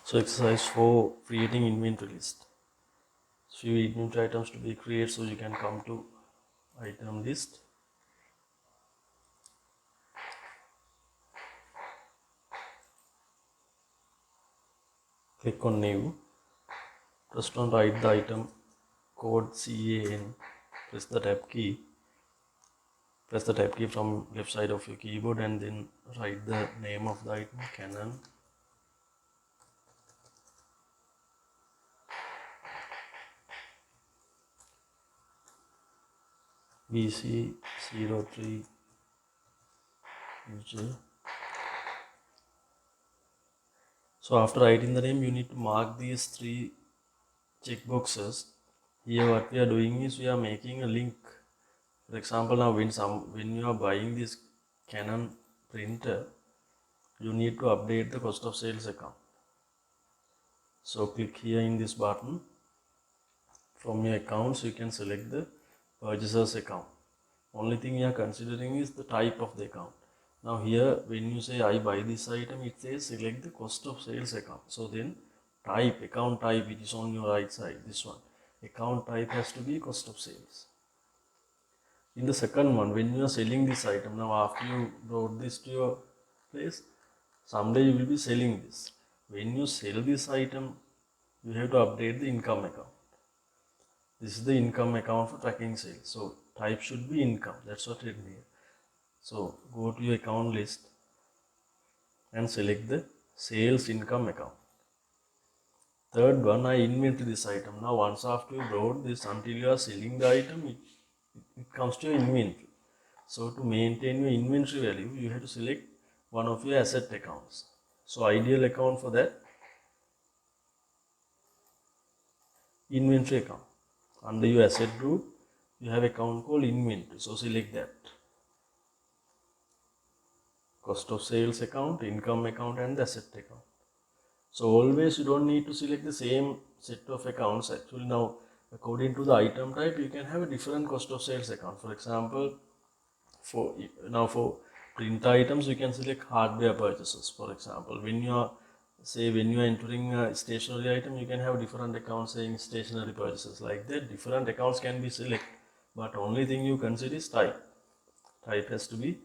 So exercise 4, creating inventory list. Few inventory items to be created, so you can come to item list. Click on new. Press on write the item code CAN. Press the tab key. Press the tab key from left side of your keyboard and then write the name of the item, Canon. BC03 UJ. So after writing the name, you need to mark these 3 checkboxes. Here what we are doing is we are making a link. For example, now when you are buying this Canon printer, you need to update the cost of sales account. So click here in this button. From your accounts, you can select the purchaser's account. Only thing you are considering is the type of the account. Now here, when you say I buy this item, it says select the cost of sales account. So then account type, it is on your right side, this one. Account type has to be cost of sales. In the second one, when you are selling this item, now after you brought this to your place, someday you will be selling this. When you sell this item, you have to update the income account. This is the income account for tracking sales. So type should be income. That's what it means. So go to your account list and select the sales income account. Third one, I inventory this item. Now once after you brought this, until you are selling the item, it comes to your inventory. So to maintain your inventory value, you have to select one of your asset accounts. So ideal account for that, inventory account. Under your asset group, you have account called inventory. So select that. Cost of sales account, income account and the asset account. So always you don't need to select the same set of accounts. Actually now according to the item type, you can have a different cost of sales account. For example, for print items, you can select hardware purchases. For example, when you are entering a stationery item, you can have different accounts saying stationery purchases. Like that, different accounts can be selected, but only thing you consider is type. Type has to be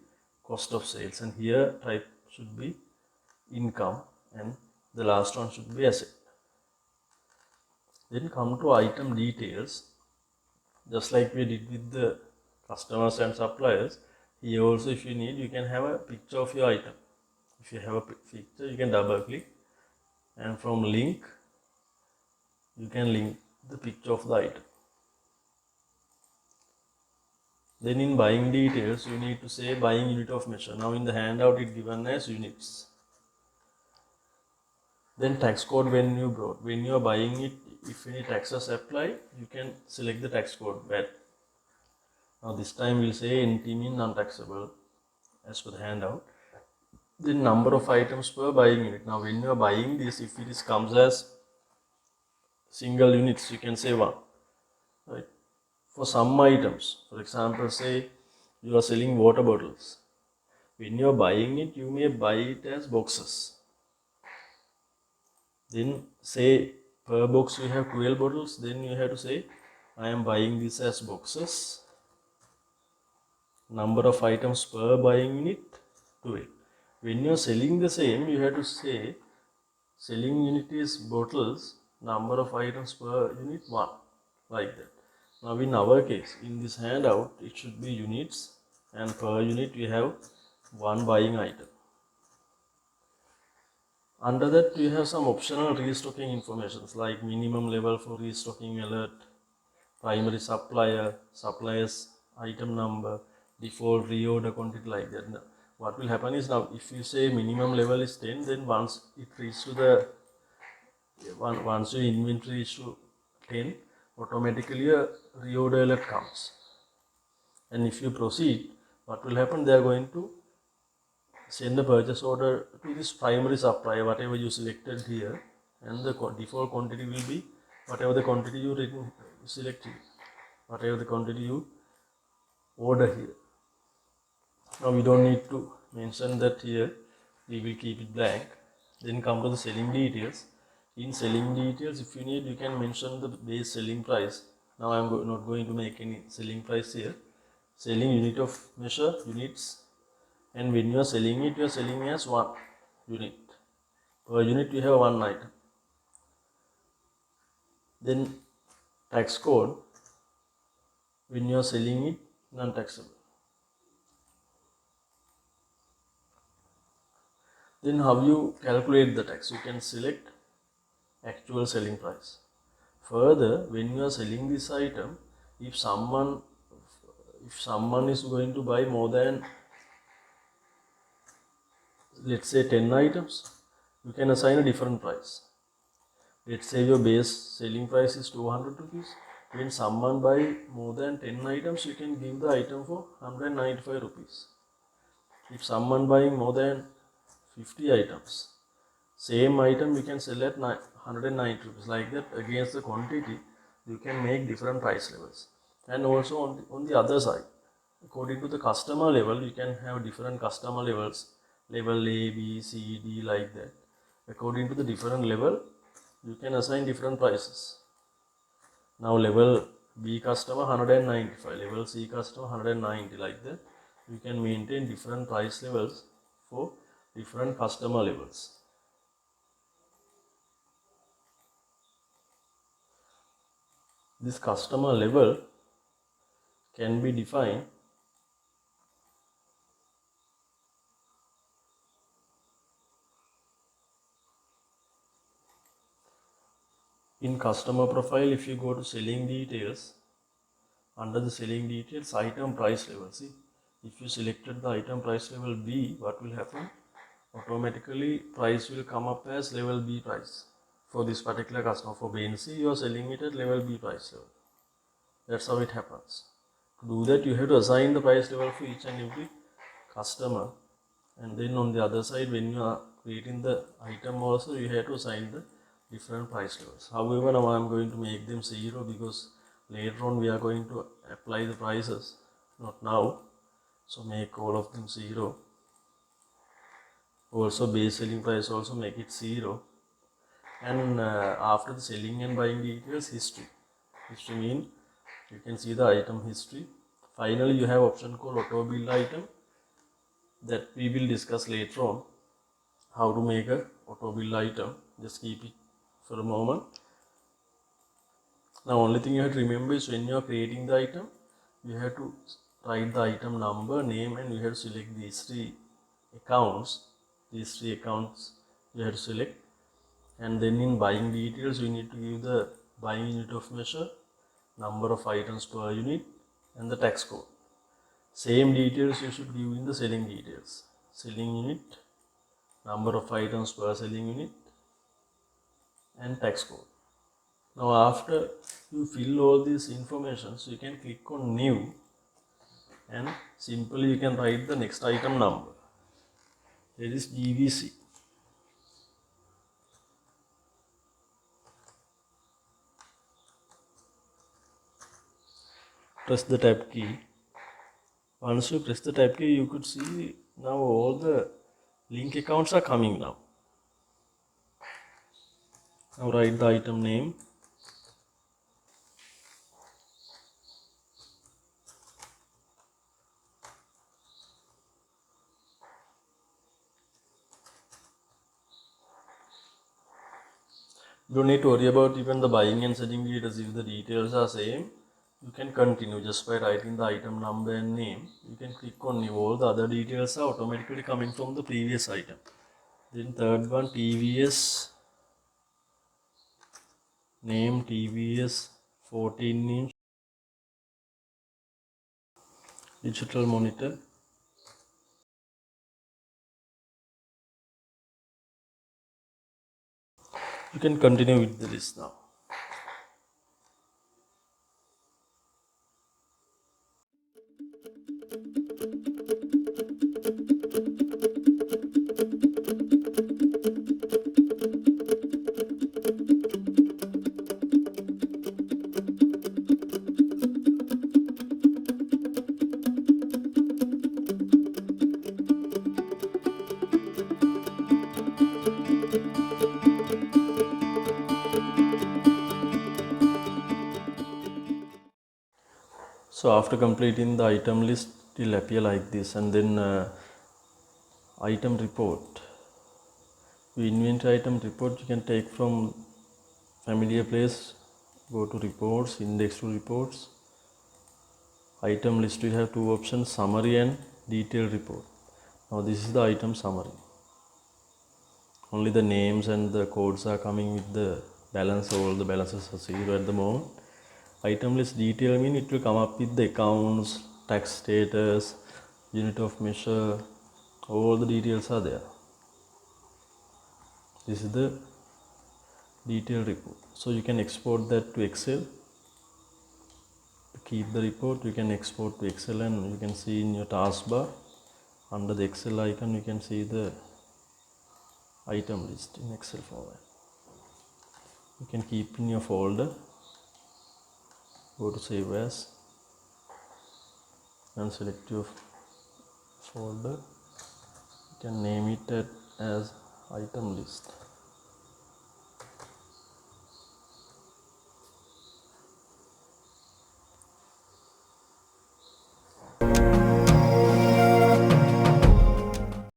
cost of sales, and here type should be income, and the last one should be asset. Then come to item details. Just like we did with the customers and suppliers, here also if you need, you can have a picture of your item. If you have a picture, you can double click, and from link, you can link the picture of the item. Then in buying details, you need to say buying unit of measure. Now in the handout, it given as units. Then tax code when you are buying it, if any taxes apply, you can select the tax code VAT. Now this time we'll say NT mean non-taxable as per the handout. The number of items per buying unit. Now when you are buying this, if it comes as single units, you can say 1. Right? For some items, for example, say you are selling water bottles. When you are buying it, you may buy it as boxes. Then say per box you have 12 bottles, then you have to say I am buying this as boxes. Number of items per buying unit 12. When you are selling the same, you have to say selling unit is bottles, number of items per unit 1, like that. Now in our case, in this handout, it should be units, and per unit we have 1 buying item. Under that, we have some optional restocking informations like minimum level for restocking alert, primary supplier, supplier's item number, default reorder quantity, like that. Now, what will happen is, now if you say minimum level is 10, then once it reaches to the once your inventory is to 10, automatically a reorder alert comes. And if you proceed, what will happen? They are going to send the purchase order to this primary supplier, whatever you selected here, and the default quantity will be whatever the quantity you selected, whatever the quantity you order here. Now we don't need to mention that here, we will keep it blank. Then come to the selling details. In selling details, if you need, you can mention the base selling price. Now I am not going to make any selling price here. Selling unit of measure, units, and when you are selling it, you are selling as 1 unit. Per unit you have 1 item. Then tax code, when you are selling it, non-taxable. Then how you calculate the tax? You can select actual selling price. Further, when you are selling this item, if someone is going to buy more than, let's say, 10 items, you can assign a different price. Let's say your base selling price is 200 rupees. When someone buy more than 10 items, you can give the item for 195 rupees. If someone buying more than 50 items, same item you can sell at 190 rupees. Like that, against the quantity, you can make different price levels. And also on the other side, according to the customer level, you can have different customer levels, level A, B, C, D, like that. According to the different level, you can assign different prices. Now level B customer 195, level C customer 190, like that. You can maintain different price levels for different customer levels. This customer level can be defined in customer profile. If you go to selling details, under the selling details, item price level, see, if you selected the item price level B, what will happen? Automatically price will come up as level B price. For this particular customer, for B and C, you are selling it at level B price level. That's how it happens. To do that, you have to assign the price level for each and every customer. And then on the other side, when you are creating the item also, you have to assign the different price levels. However, now I am going to make them 0 because later on we are going to apply the prices, not now. So make all of them 0. Also base selling price also make it 0. And after the selling and buying details, history mean you can see the item history. Finally, you have option called auto bill item, that we will discuss later on how to make a auto bill item. Just keep it for a moment. Now only thing you have to remember is when you are creating the item, you have to write the item number, name, and you have to select these 3 accounts. These 3 accounts you have to select. And then in buying details, you need to give the buying unit of measure, number of items per unit, and the tax code. Same details you should give in the selling details. Selling unit, number of items per selling unit, and tax code. Now after you fill all these information, so you can click on new and simply you can write the next item number. There is GVC. Press the tab key. Once you press the tab key, you could see now all the link accounts are coming now. Now write the item name. You don't need to worry about even the buying and selling details. If the details are same, you can continue just by writing the item number and name. You can click on new. All the other details are automatically coming from the previous item. Then third one, TVS, name TVS 14-inch digital monitor. You can continue with the list now. So after completing the item list, it will appear like this, and then item report. We inventory item report you can take from familiar place, go to reports, index to reports. Item list, we have two options, summary and detailed report. Now this is the item summary. Only the names and the codes are coming with the balance, all the balances are zero at the moment. Item list detail mean it will come up with the accounts, tax status, unit of measure, all the details are there. This is the detailed report. So you can export that to Excel. To keep the report, you can export to Excel, and you can see in your taskbar under the Excel icon, you can see the item list in Excel format. You can keep in your folder, go to save as and select your folder. You can name it as item list.